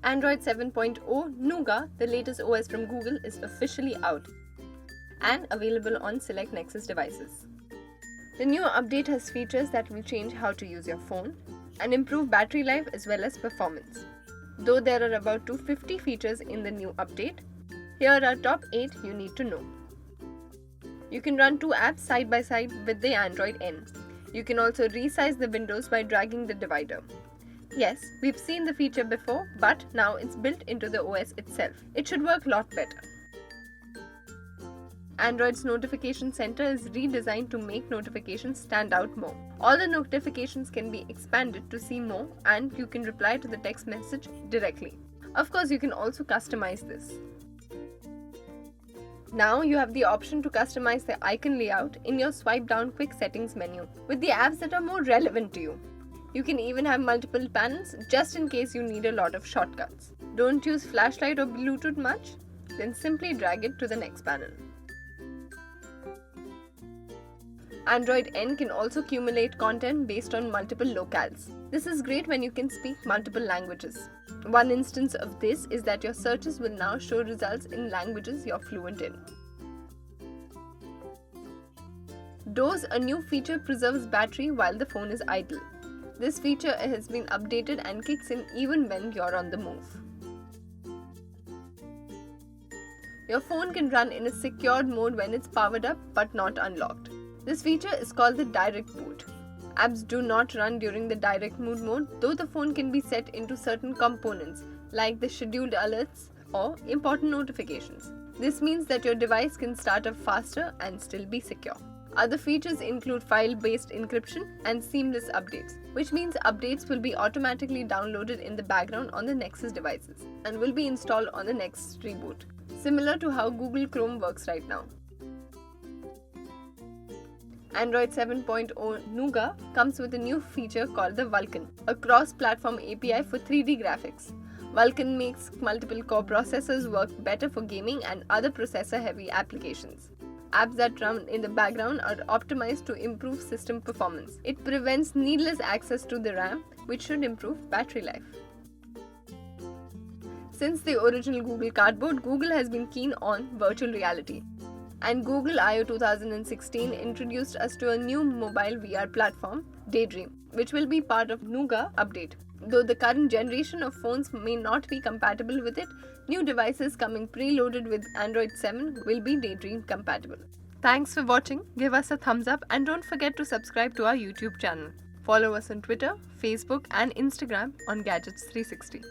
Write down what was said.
Android 7.0 Nougat, the latest OS from Google, is officially out and available on select Nexus devices. The new update has features that will change how to use your phone and improve battery life as well as performance. Though there are about 250 features in the new update, here are top 8 you need to know. You can run 2 apps side by side with the Android N. You can also resize the windows by dragging the divider. Yes, we've seen the feature before, but now it's built into the OS itself. It should work a lot better. Android's notification center is redesigned to make notifications stand out more. All the notifications can be expanded to see more, and you can reply to the text message directly. Of course, you can also customize this. Now you have the option to customize the icon layout in your swipe down quick settings menu with the apps that are more relevant to you. You can even have multiple panels just in case you need a lot of shortcuts. Don't use flashlight or Bluetooth much? Then simply drag it to the next panel. Android N can also accumulate content based on multiple locales. This is great when you can speak multiple languages. One instance of this is that your searches will now show results in languages you're fluent in. Doze, a new feature, preserves battery while the phone is idle. This feature has been updated and kicks in even when you're on the move. Your phone can run in a secured mode when it's powered up but not unlocked. This feature is called the direct boot. Apps do not run during the direct boot mode, though the phone can be set into certain components like the scheduled alerts or important notifications. This means that your device can start up faster and still be secure. Other features include file-based encryption and seamless updates, which means updates will be automatically downloaded in the background on the Nexus devices and will be installed on the next reboot, similar to how Google Chrome works right now. Android 7.0 Nougat comes with a new feature called the Vulkan, a cross-platform API for 3D graphics. Vulkan makes multiple core processors work better for gaming and other processor-heavy applications. Apps that run in the background are optimized to improve system performance. It prevents needless access to the RAM, which should improve battery life. Since the original Google Cardboard, Google has been keen on virtual reality. And Google I/O 2016 introduced us to a new mobile VR platform, Daydream, which will be part of Nougat update. Though the current generation of phones may not be compatible with it, new devices coming preloaded with Android 7 will be Daydream compatible. Thanks for watching, give us a thumbs up and don't forget to subscribe to our YouTube channel. Follow us on Twitter, Facebook and Instagram on Gadgets360.